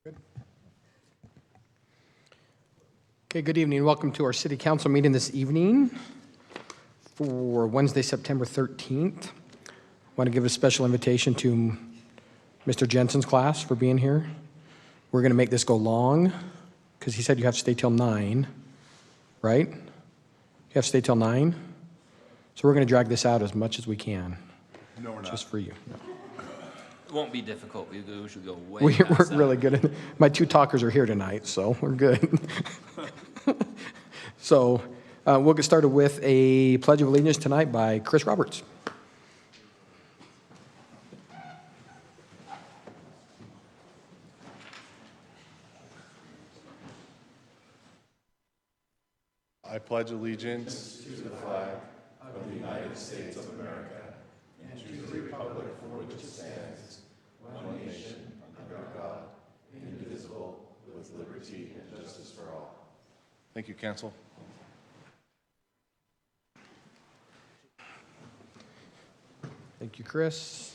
Good. Okay, good evening. Welcome to our City Council meeting this evening for Wednesday, September 13th. I want to give a special invitation to Mr. Jensen's class for being here. We're going to make this go long because he said you have to stay till 9, right? You have to stay till 9? So we're going to drag this out as much as we can. No, we're not. Just for you. No. It won't be difficult. We usually go way We're past that. really good. My two talkers are here tonight, so we're good. So we'll get started with a Pledge of Allegiance tonight by Chris Roberts. I pledge allegiance to the flag of the United States of America and to the republic for which it stands, one nation, under God, indivisible, with liberty and justice for all. Thank you, Council. Thank you, Chris.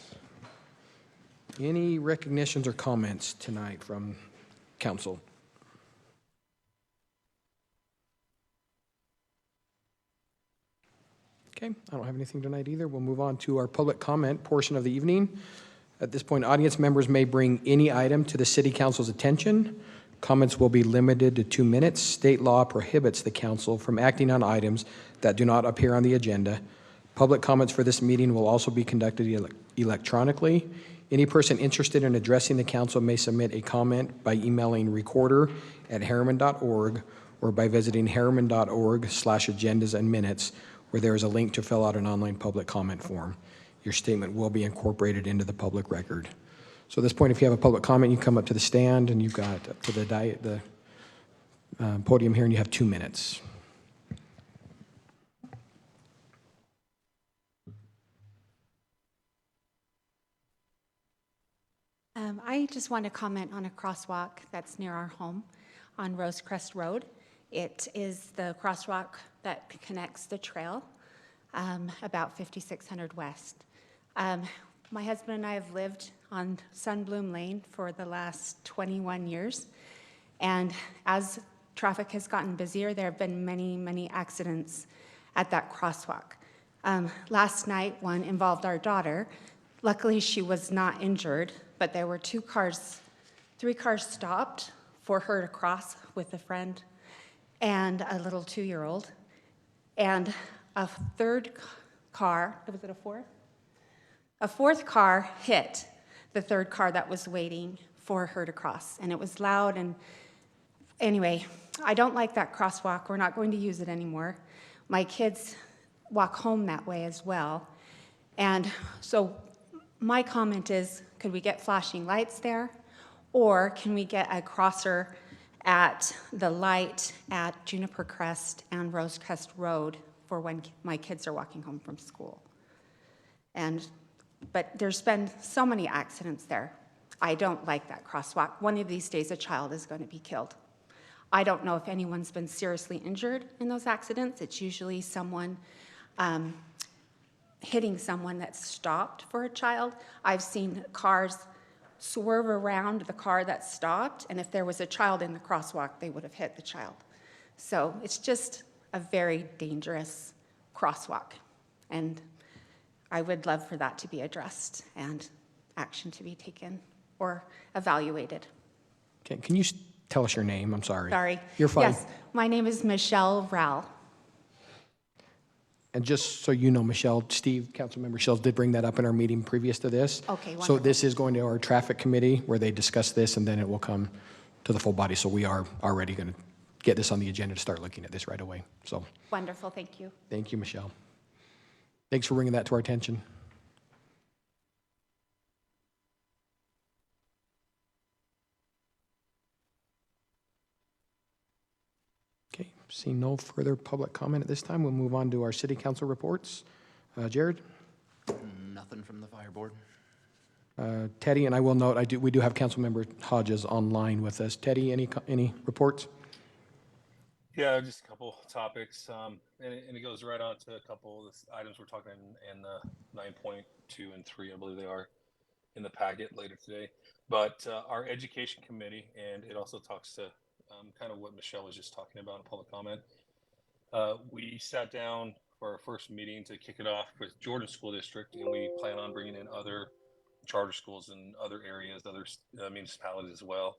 Any recognitions or comments tonight from council? Okay, I don't have anything tonight either. We'll move on to our public comment portion of the evening. At this point, audience members may bring any item to the City Council's attention. Comments will be limited to 2 minutes. State law prohibits the council from acting on items that do not appear on the agenda. Public comments for this meeting will also be conducted electronically. Any person interested in addressing the council may submit a comment by emailing recorder@harriman.org or by visiting harriman.org/agendas and minutes, where there is a link to fill out an online public comment form. Your statement will be incorporated into the public record. So at this point, if you have a public comment, you come up to the stand and you've got up to the podium here, and you have 2 minutes. I just want to comment on a crosswalk that's near our home on Rosecrest Road. It is the crosswalk that connects the trail about 5600 West. My husband and I have lived on Sunbloom Lane for the last 21 years, and as traffic has gotten busier, there have been many, many accidents at that crosswalk. Last night, one involved our daughter. Luckily, she was not injured, but there were 3 cars stopped for her to cross with a friend and a little 2-year-old, and a third car, was it a fourth? A fourth car hit the third car that was waiting for her to cross, and it was loud. And anyway, I don't like that crosswalk. We're not going to use it anymore. My kids walk home that way as well. And so my comment is, could we get flashing lights there? Or can we get a crosser at the light at Juniper Crest and Rosecrest Road for when my kids are walking home from school? But there's been so many accidents there. I don't like that crosswalk. One of these days, a child is going to be killed. I don't know if anyone's been seriously injured in those accidents. It's usually someone hitting someone that's stopped for a child. I've seen cars swerve around the car that stopped, and if there was a child in the crosswalk, they would have hit the child. So it's just a very dangerous crosswalk, and I would love for that to be addressed and action to be taken or evaluated. Okay, can you tell us your name? I'm sorry. Sorry. You're fine. Yes, my name is Michelle Rowell. And just so you know, Michelle, Councilmember Michelle did bring that up in our meeting previous to this. Okay, So wonderful. this is going to our traffic committee where they discuss this, and then it will come to the full body. So we are already going to get this on the agenda to start looking at this right away. So Wonderful, thank you. thank you, Michelle. Thanks for bringing that to our attention. Okay, seeing no further public comment at this time, we'll move on to our city council reports. Jared? Nothing from the fire board. Teddy, and I will note, we do have Councilmember Hodges online with us. Teddy, any reports? Yeah, just a couple topics, and it goes right on to a couple of the items we're talking in 9.2 and 3, I believe they are. in the packet later today. But our education committee, and it also talks to kind of what Michelle was just talking about in public comment. We sat down for our first meeting to kick it off with Jordan School District, and we plan on bringing in other charter schools in other areas, other municipalities as well,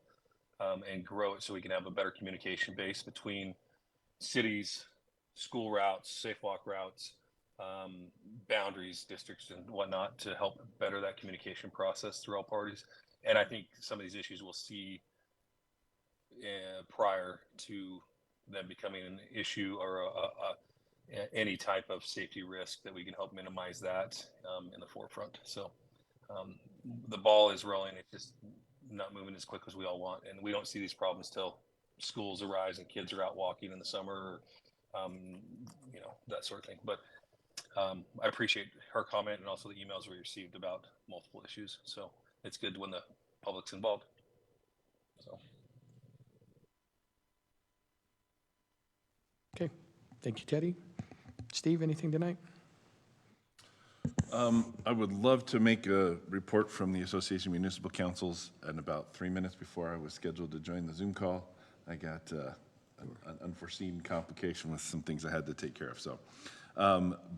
and grow it so we can have a better communication base between cities, school routes, safe walk routes, boundaries, districts, and whatnot to help better that communication process through all parties. And I think some of these issues we'll see prior to them becoming an issue or any type of safety risk, that we can help minimize that in the forefront. So the ball is rolling. It's just not moving as quick as we all want. And we don't see these problems till schools arise and kids are out walking in the summer, or, that sort of thing. But I appreciate her comment and also the emails we received about multiple issues. So it's good when the public's involved. So. Okay, thank you, Teddy. Steve, anything tonight? I would love to make a report from the Association of Municipal Councils, and about 3 minutes before I was scheduled to join the Zoom call, I got an unforeseen complication with some things I had to take care of. So,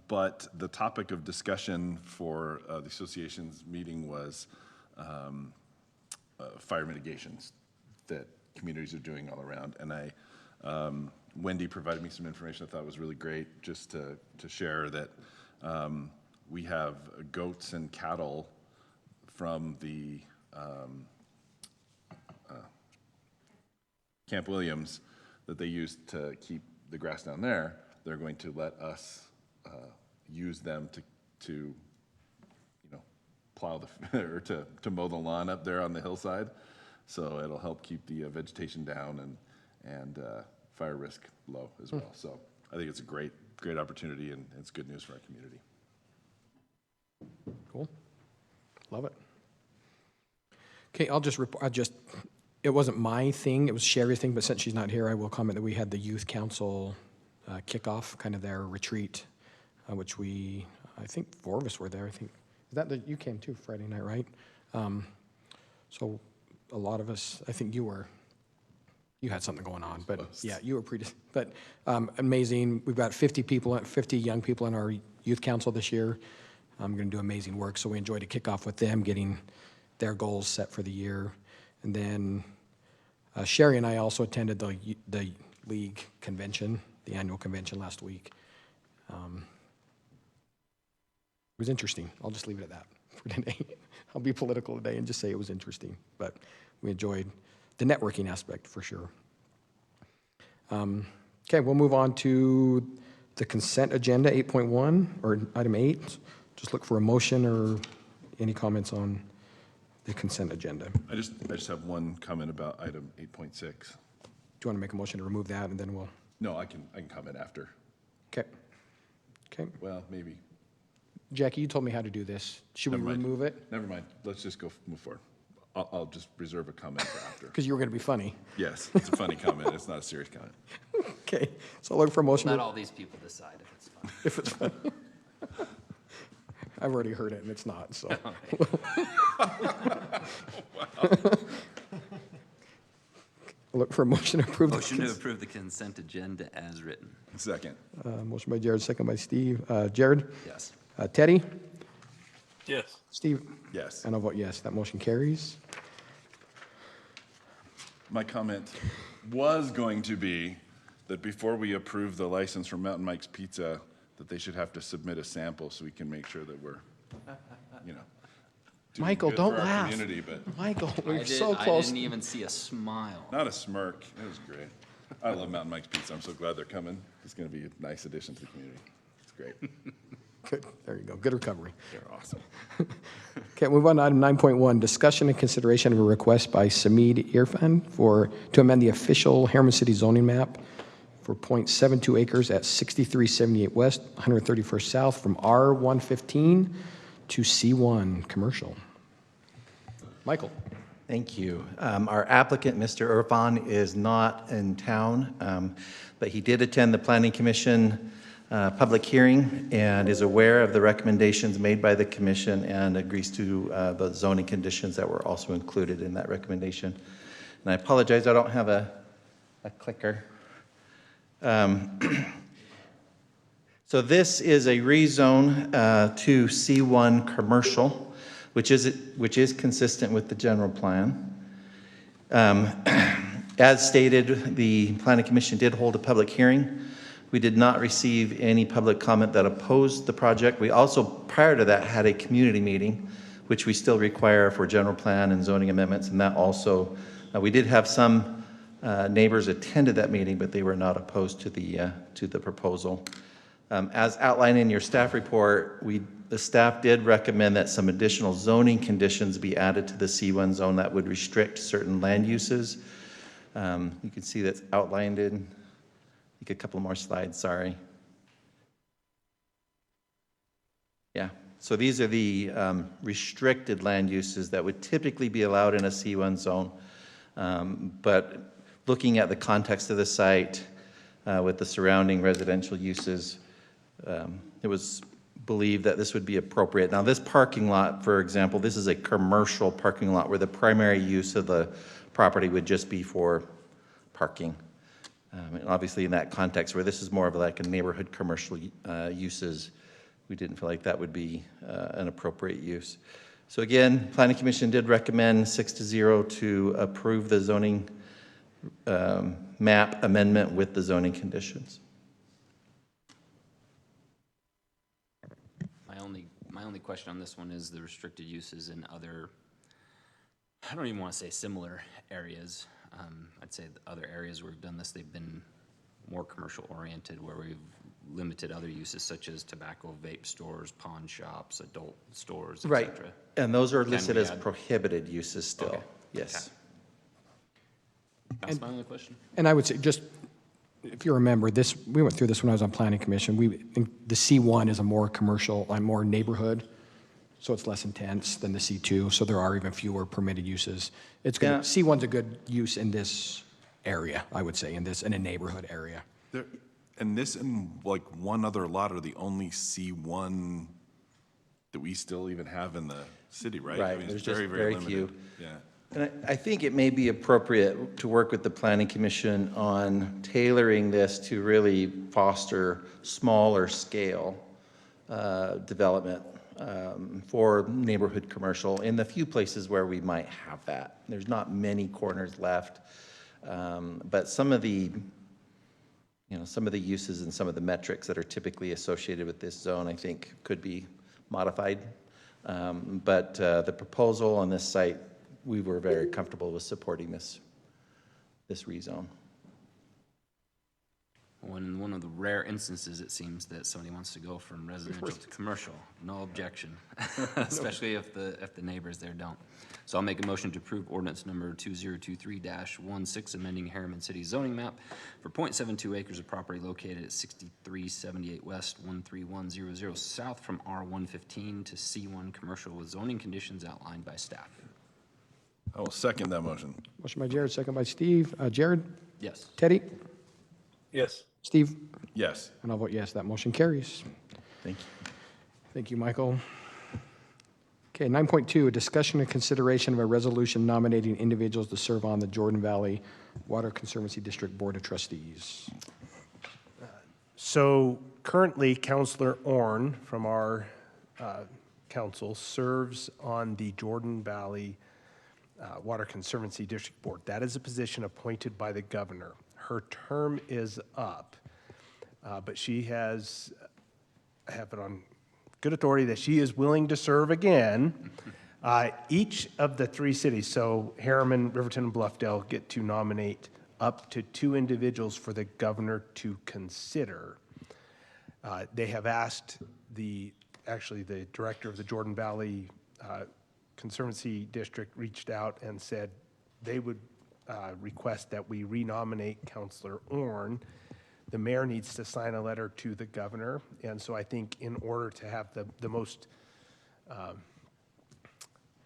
but the topic of discussion for the association's meeting was fire mitigations that communities are doing all around. And Wendy provided me some information I thought was really great, just to share that we have goats and cattle from the Camp Williams that they use to keep the grass down there. They're going to let us use them to plow or to mow the lawn up there on the hillside. So it'll help keep the vegetation down and fire risk low as well. So I think it's a great opportunity, and it's good news for our community. Cool. Love it. Okay, it wasn't my thing, it was Sherry's thing, but since she's not here, I will comment that we had the youth council kickoff, kind of their retreat, which I think 4 of us were there. I think, you came too Friday night, right? So a lot of us, I think you had something going on, but yeah, you were but amazing. We've got 50 young people in our youth council this year. I'm going to do amazing work. So we enjoyed a kickoff with them, getting their goals set for the year. And then Sherry and I also attended the league convention, the annual convention last week. It was interesting. I'll just leave it at that for today. I'll be political today and just say it was interesting, but we enjoyed the networking aspect for sure. Okay, we'll move on to the consent agenda, 8.1, or item 8. Just look for a motion or any comments on the consent agenda. I just have one comment about item 8.6. Do you want to make a motion to remove that, and then we'll? No, I can comment after. Okay. Okay. Well, maybe. Jackie, you told me how to do this. Should we Never mind. remove it? Never mind. Let's just move forward. I'll just reserve a comment for after. Because you were going to be funny. Yes, it's a funny comment. It's not a serious comment. Okay. So I'll look for a motion. Let all these people decide if it's fun. If it's funny. I've already heard it, and it's not, so. Look for a motion to approve. Motion to approve the consent agenda as written. Second. Motion by Jared, second by Steve. Jared? Yes. Teddy? Yes. Steve? Yes. And I'll vote yes. That motion carries. My comment was going to be that before we approve the license for Mountain Mike's Pizza, that they should have to submit a sample so we can make sure that we're, doing Michael, good don't for our laugh. community, but Michael, we're I so close. didn't even see a smile. not a smirk. It was great. I love Mountain Mike's Pizza. I'm so glad they're coming. It's going to be a nice addition to the community. It's great. Good. There you go. Good recovery. They're awesome. Okay, move on to item 9.1, discussion and consideration of a request by Samid Irfan to amend the official Harriman City zoning map for .72 acres at 6378 West, 131st South from R115 to C1 commercial. Michael. Thank you. Our applicant, Mr. Irfan, is not in town, but he did attend the Planning Commission public hearing and is aware of the recommendations made by the commission and agrees to the zoning conditions that were also included in that recommendation. And I apologize, I don't have a clicker. So this is a rezone to C1 commercial, which is consistent with the general plan. As stated, the Planning Commission did hold a public hearing. We did not receive any public comment that opposed the project. We also, prior to that, had a community meeting, which we still require for general plan and zoning amendments, and that also, we did have some neighbors attended that meeting, but they were not opposed to the proposal. As outlined in your staff report, the staff did recommend that some additional zoning conditions be added to the C1 zone that would restrict certain land uses. You can see that's outlined in, I think, a couple more slides, sorry. Yeah, so these are the restricted land uses that would typically be allowed in a C1 zone. But looking at the context of the site with the surrounding residential uses, it was believed that this would be appropriate. Now, this parking lot, for example, this is a commercial parking lot where the primary use of the property would just be for parking. And obviously, in that context, where this is more of like a neighborhood commercial uses, we didn't feel like that would be an appropriate use. So again, Planning Commission did recommend 6-0 to approve the zoning map amendment with the zoning conditions. My only question on this one is the restricted uses in other, I don't even want to say similar areas. I'd say the other areas where we've done this, they've been more commercial oriented, where we've limited other uses such as tobacco, vape stores, pawn shops, adult stores, et Right, cetera. and those are Can listed we as add- prohibited uses still, Okay. yes. That's my only question. And I would say, just, if you remember, this, we went through this when I was on Planning Commission. We think the C1 is a more commercial, more neighborhood, so it's less intense than the C2, so there are even fewer permitted uses. It's good. Yeah. C1's a good use in this area, I would say, in a neighborhood area. And this and like one other lot are the only C1 that we still even have in the city, right? Right, I mean, there's it's just very few. limited. Yeah. And I think it may be appropriate to work with the Planning Commission on tailoring this to really foster smaller scale development for neighborhood commercial in the few places where we might have that. There's not many corners left, but some of the uses and some of the metrics that are typically associated with this zone, I think, could be modified. But the proposal on this site, we were very comfortable with supporting this rezone. In one of the rare instances, it seems that somebody wants to go from residential to commercial, no objection, especially if the neighbors there don't. So I'll make a motion to approve ordinance number 2023-16, amending Harriman City zoning map for 0.72 acres of property located at 6378 West, 13100 South from R115 to C1 commercial with zoning conditions outlined by staff. I will second that motion. Motion by Jared, second by Steve. Jared? Yes. Teddy? Yes. Steve? Yes. And I'll vote yes, that motion carries. Thank you. Thank you, Michael. Okay, 9.2, a discussion and consideration of a resolution nominating individuals to serve on the Jordan Valley Water Conservancy District Board of Trustees. So currently, Councilor Ohrn from our council serves on the Jordan Valley Water Conservancy District Board. That is a position appointed by the governor. Her term is up, but she has, I have it on good authority that she is willing to serve again. Each of the three cities, so Harriman, Riverton, and Bluffdale, get to nominate up to 2 individuals for the governor to consider. They have asked actually the director of the Jordan Valley Conservancy District reached out and said they would request that we renominate Councilor Ohrn. The mayor needs to sign a letter to the governor, and so I think in order to have the most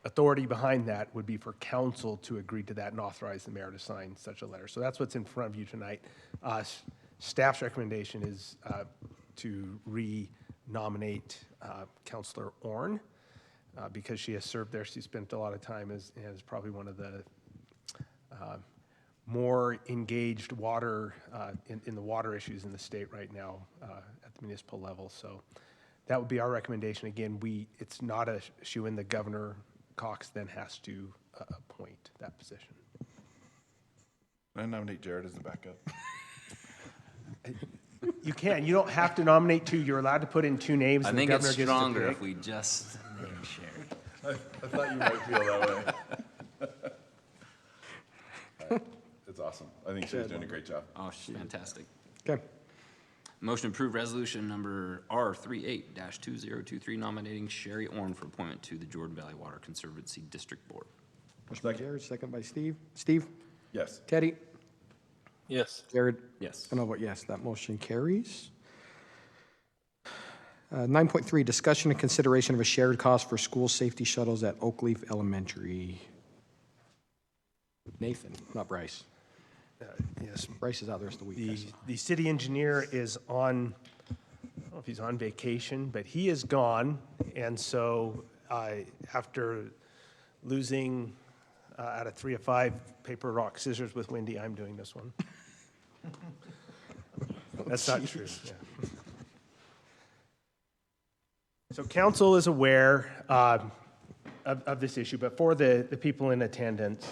authority behind that would be for council to agree to that and authorize the mayor to sign such a letter. So that's what's in front of you tonight. Staff's recommendation is to re-nominate Councilor Ohrn because she has served there. She spent a lot of time as probably one of the more engaged water in the water issues in the state right now at the municipal level. So that would be our recommendation. Again, it's not a shoe-in. The Governor Cox then has to appoint that position. I nominate Jared as the backup. You can. You don't have to nominate two. You're allowed to put in two names. I and the think it's governor gets to stronger pick. if we just name shared. I thought you might feel that way. It's awesome. I think she's doing a great job. Oh, she's fantastic. Okay. Motion to approve resolution number R38-2023 nominating Sherry Ohrn for appointment to the Jordan Valley Water Conservancy District Board. Motion by Jared, second by Steve. Steve? Yes. Teddy? Yes. Jared? Yes. And I'll vote yes, that motion carries. 9.3, discussion and consideration of a shared cost for school safety shuttles at Oakleaf Elementary. Nathan, not Bryce. Yes. Bryce is out the rest of the week. The city engineer is on, I don't know if he's on vacation, but he is gone. And so after losing out of 3 of 5 paper, rock, scissors with Wendy, I'm doing this one. That's not true. Yeah. So council is aware of this issue, but for the people in attendance,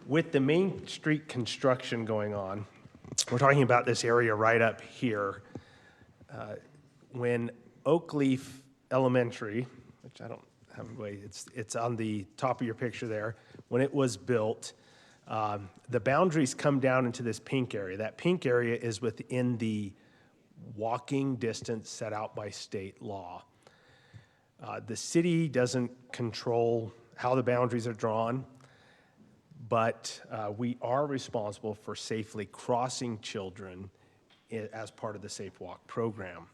with the Main Street construction going on, we're talking about this area right up here. When Oakleaf Elementary, which I don't have a way, it's on the top of your picture there, when it was built, the boundaries come down into this pink area. That pink area is within the walking distance set out by state law. The city doesn't control how the boundaries are drawn, but we are responsible for safely crossing children as part of the Safe Walk program.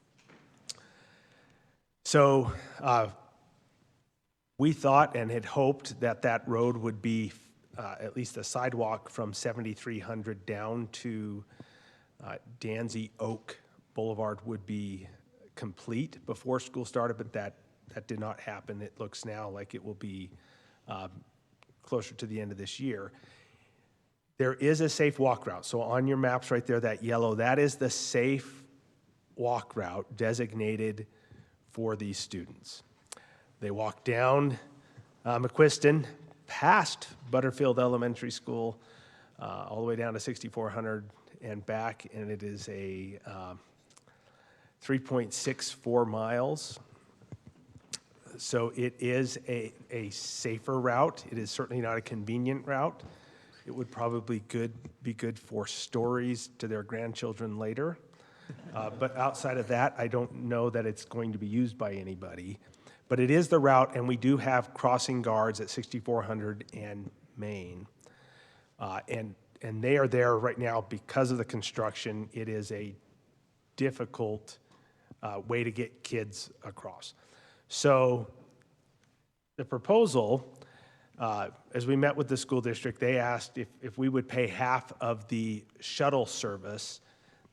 So we thought and had hoped that that road would be at least a sidewalk from 7300 down to Danzy Oak Boulevard would be complete before school started, but that did not happen. It looks now like it will be closer to the end of this year. There is a safe walk route. So on your maps right there, that yellow, that is the safe walk route designated for these students. They walk down McQuiston, past Butterfield Elementary School, all the way down to 6400 and back, and it is a 3.64 miles. So it is a safer route. It is certainly not a convenient route. It would probably be good for stories to their grandchildren later. But outside of that, I don't know that it's going to be used by anybody. But it is the route, and we do have crossing guards at 6400 and Main. And they are there right now because of the construction. It is a difficult way to get kids across. So the proposal, as we met with the school district, they asked if we would pay half of the shuttle service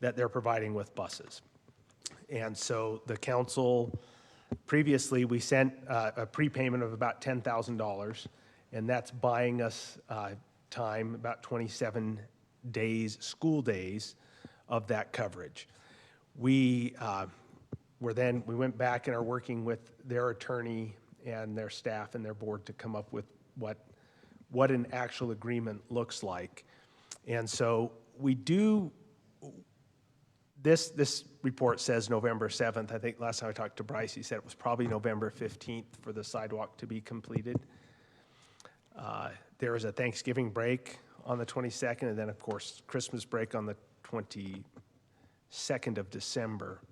that they're providing with buses. And so the council, previously we sent a prepayment of about $10,000, and that's buying us time, about 27 days, school days of that coverage. We went back and are working with their attorney and their staff and their board to come up with what an actual agreement looks like. And so we do, this report says November 7th. I think last time I talked to Bryce, he said it was probably November 15th for the sidewalk to be completed. There is a Thanksgiving break on the 22nd, and then of course Christmas break on the 22nd of December.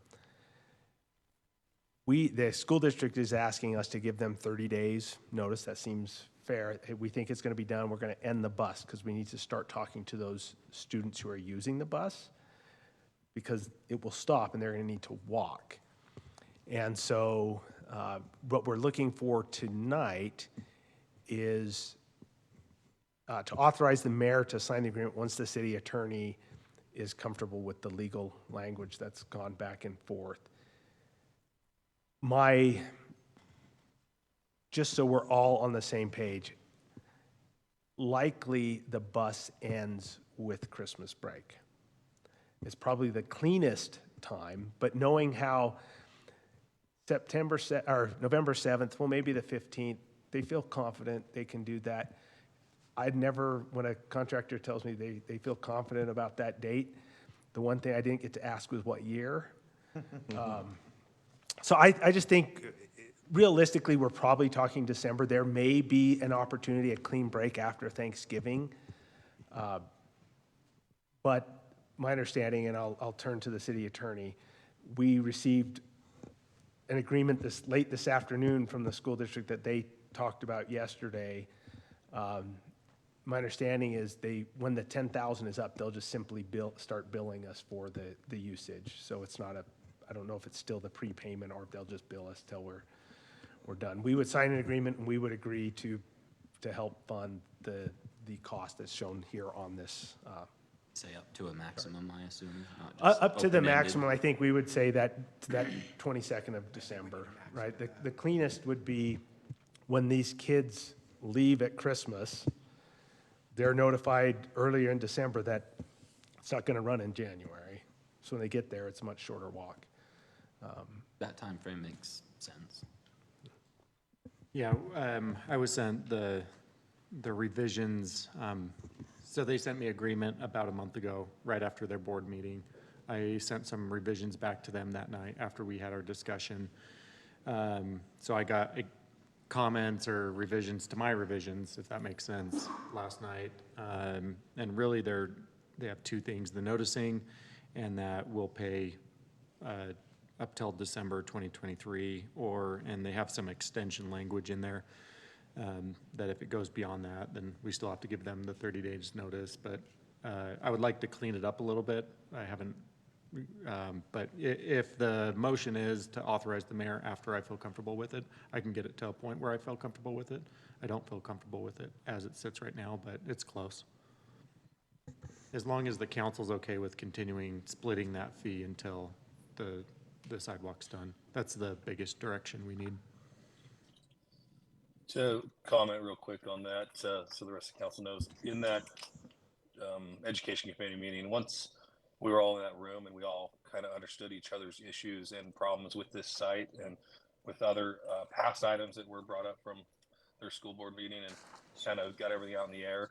The school district is asking us to give them 30 days notice. That seems fair. We think it's going to be done. We're going to end the bus because we need to start talking to those students who are using the bus because it will stop and they're going to need to walk. And so what we're looking for tonight is to authorize the mayor to sign the agreement once the city attorney is comfortable with the legal language that's gone back and forth. Just so we're all on the same page, likely the bus ends with Christmas break. It's probably the cleanest time, but knowing how November 7th, well, maybe the 15th, they feel confident they can do that. When a contractor tells me they feel confident about that date, the one thing I didn't get to ask was what year. So I just think realistically, we're probably talking December. There may be an opportunity, a clean break after Thanksgiving. But my understanding, and I'll turn to the city attorney, we received an agreement late this afternoon from the school district that they talked about yesterday. My understanding is when the 10,000 is up, they'll just simply start billing us for the usage. So it's not I don't know if it's still the prepayment or if they'll just bill us till we're done. We would sign an agreement and we would agree to help fund the cost that's shown here on this. Say up to a maximum, I assume, not just Up to the open-ended. maximum, I think we would say that 22nd of December, right? The cleanest would be when these kids leave at Christmas, they're notified earlier in December that it's not going to run in January. So when they get there, it's a much shorter walk. That time frame makes sense. Yeah, I was sent the revisions. So they sent me agreement about a month ago, right after their board meeting. I sent some revisions back to them that night after we had our discussion. So I got comments or revisions to my revisions, if that makes sense, last night. And really they have two things, the noticing and that we'll pay up till December 2023, and they have some extension language in there. That if it goes beyond that, then we still have to give them the 30 days notice, but I would like to clean it up a little bit. I haven't, but if the motion is to authorize the mayor after I feel comfortable with it, I can get it to a point where I feel comfortable with it. I don't feel comfortable with it as it sits right now, but it's close. As long as the council's okay with continuing splitting that fee until the sidewalk's done. That's the biggest direction we need. To comment real quick on that, so the rest of the council knows, in that education committee meeting, once we were all in that room and we all kind of understood each other's issues and problems with this site and with other past items that were brought up from their school board meeting, and kind of got everything out in the air.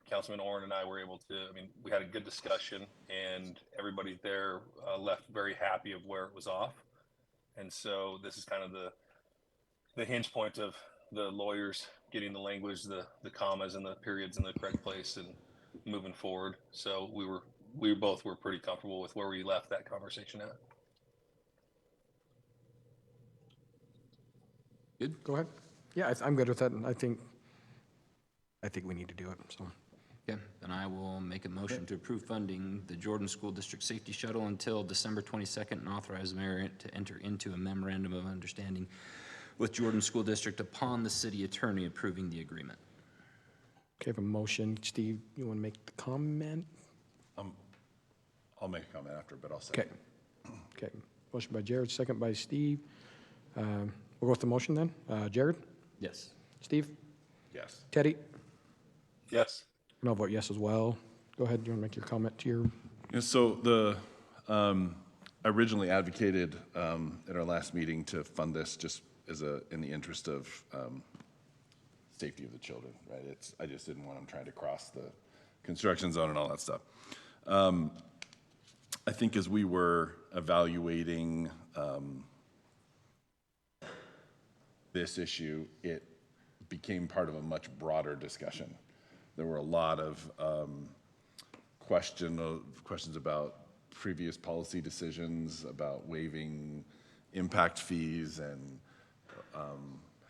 Councilman Ohrn and I were able to, we had a good discussion, and everybody there left very happy of where it was off. And so this is kind of the hinge point of the lawyers getting the language, the commas and the periods in the correct place and moving forward. So we both were pretty comfortable with where we left that conversation at. Good? Go ahead. Yeah, I'm good with that, and I think we need to do it, so. Okay, then I will make a motion to approve funding the Jordan School District Safety Shuttle until December 22nd and authorize the mayor to enter into a memorandum of understanding with Jordan School District upon the city attorney approving the agreement. Okay, I have a motion. Steve, you want to make the comment? I'll make a comment after, but I'll second. Okay. Motion by Jared, second by Steve. We'll go with the motion then. Jared? Yes. Steve? Yes. Teddy? Yes. And I'll vote yes as well. Go ahead, you want to make your comment to your... Yeah, so I originally advocated at our last meeting to fund this just in the interest of safety of the children, right? I just didn't want them trying to cross the construction zone and all that stuff. I think as we were evaluating this issue, it became part of a much broader discussion. There were a lot of questions about previous policy decisions, about waiving impact fees, and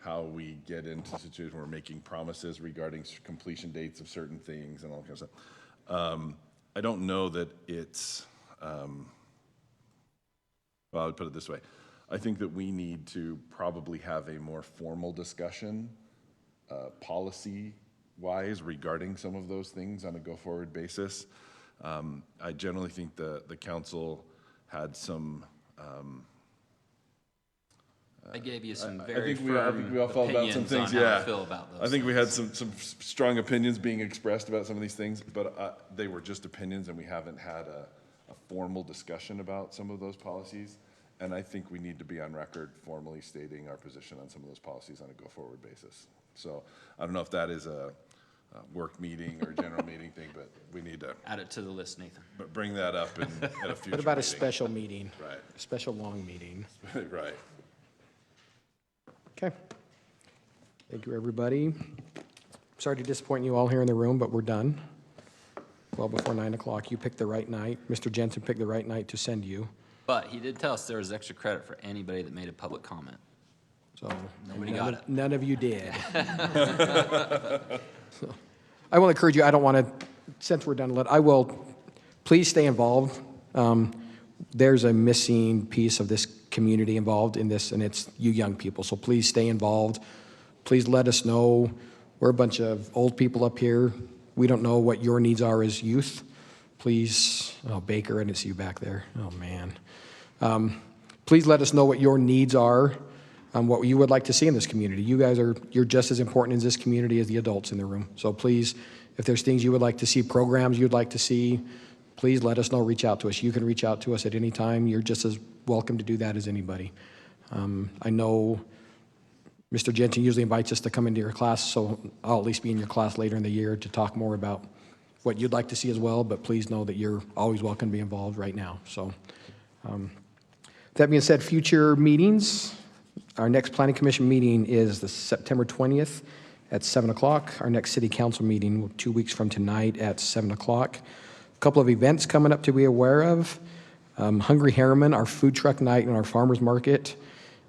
how we get into situations where we're making promises regarding completion dates of certain things and all that kind of stuff. I don't know that it's, well, I would put it this way. I think that we need to probably have a more formal discussion, policy-wise, regarding some of those things on a go-forward basis. I generally think the council had some, I gave you some I very think we all firm felt about some opinions things, on how yeah. I feel about those I think we had things. some strong opinions being expressed about some of these things, but they were just opinions, and we haven't had a formal discussion about some of those policies. And I think we need to be on record formally stating our position on some of those policies on a go-forward basis. So I don't know if that is a work meeting or general meeting thing, but we need to Add it to the list, Nathan. bring that up at a future What about a meeting. special meeting? Right. A special long meeting? Right. Okay. Thank you, everybody. Sorry to disappoint you all here in the room, but we're done. Well before 9 o'clock. You picked the right night. Mr. Jensen picked the right night to send you. But he did tell us there was extra credit for anybody that made a public comment. So Nobody got it. None of you did. So, I will encourage you, I don't want to, since we're done, I will, please stay involved. There's a missing piece of this community involved in this, and it's you young people. So please stay involved. Please let us know. We're a bunch of old people up here. We don't know what your needs are as youth. Please, oh, Baker, I didn't see you back there. Oh, man. Please let us know what your needs are, what you would like to see in this community. You guys you're just as important in this community as the adults in the room. So please, if there's things you would like to see, programs you'd like to see, please let us know, reach out to us. You can reach out to us at any time. You're just as welcome to do that as anybody. I know Mr. Jensen usually invites us to come into your class, so I'll at least be in your class later in the year to talk more about what you'd like to see as well, but please know that you're always welcome to be involved right now. So that being said, future meetings, our next Planning Commission meeting is the September 20th at 7 o'clock. Our next City Council meeting, 2 weeks from tonight at 7 o'clock. A couple of events coming up to be aware of. Hungry Harriman, our food truck night and our farmers market.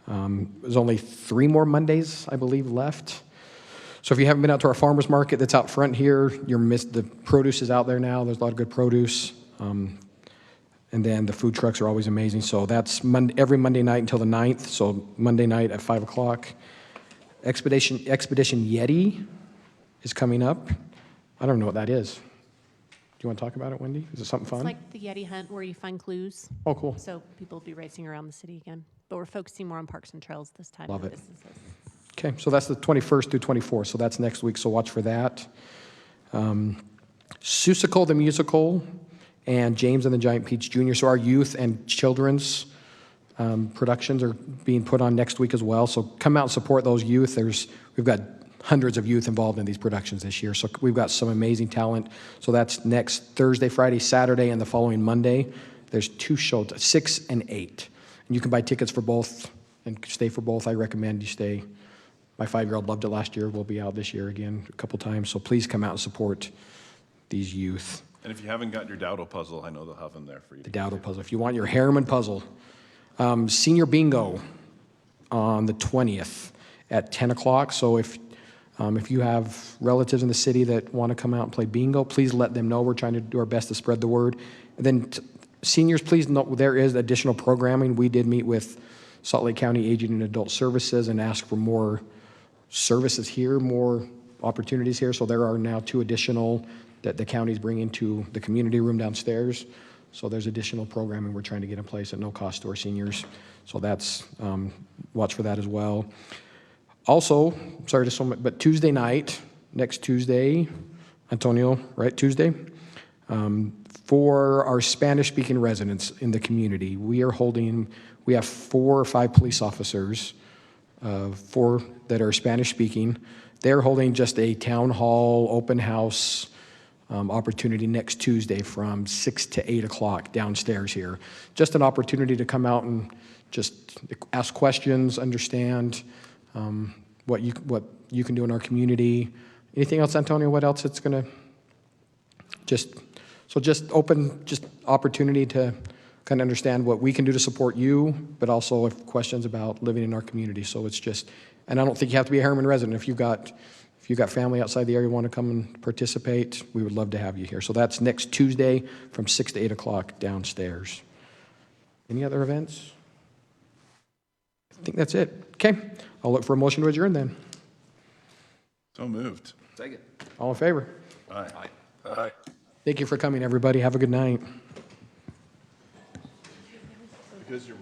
There's only 3 more Mondays, I believe, left. So if you haven't been out to our farmers market that's out front here, the produce is out there now. There's a lot of good produce. And then the food trucks are always amazing. So that's every Monday night until the 9th. So Monday night at 5 o'clock. Expedition Yeti is coming up. I don't know what that is. Do you want to talk about it, Wendy? Is it something fun? It's like the Yeti hunt where you find clues. Oh, cool. So people will be racing around the city again. But we're focusing more on parks and trails this time. Love than it. businesses. Okay, so that's the 21st through 24th, so that's next week, so watch for that. Seussical the Musical and James and the Giant Peach Jr., so our youth and children's productions are being put on next week as well, so come out and support those youth. We've got hundreds of youth involved in these productions this year, so we've got some amazing talent. So that's next Thursday, Friday, Saturday, and the following Monday. There's 2 shows, 6 and 8. And you can buy tickets for both and stay for both. I recommend you stay. My 5-year-old loved it last year. We'll be out this year again a couple times. So please come out and support these youth. And if you haven't got your Dowdle puzzle, I know they'll have them there for you. The Dowdle puzzle. If you want your Harriman puzzle. Senior bingo on the 20th at 10 o'clock. So if you have relatives in the city that want to come out and play bingo, please let them know. We're trying to do our best to spread the word. And then seniors, please know there is additional programming. We did meet with Salt Lake County Aging and Adult Services and ask for more services here, more opportunities here. So there are now 2 additional that the county's bringing to the community room downstairs. So there's additional programming we're trying to get in place at no cost to our seniors. So that's, watch for that as well. Also, sorry to so much, but Tuesday night, next Tuesday, Antonio, right, Tuesday, for our Spanish-speaking residents in the community, we have 4 or 5 police officers, 4 that are Spanish-speaking. They're holding just a town hall, open house opportunity next Tuesday from 6 to 8 o'clock downstairs here. Just an opportunity to come out and just ask questions, understand what you can do in our community. Anything else, Antonio? What else it's going to just opportunity to kind of understand what we can do to support you, but also if questions about living in our community. So it's just, and I don't think you have to be a Harriman resident. If you've got family outside the area who want to come and participate, we would love to have you here. So that's next Tuesday from 6 to 8 o'clock downstairs. Any other events? I think that's it. Okay, I'll look for a motion to adjourn then. So moved. Second. All in favor? Aye. Aye. Thank you for coming, everybody. Have a good night. Because you're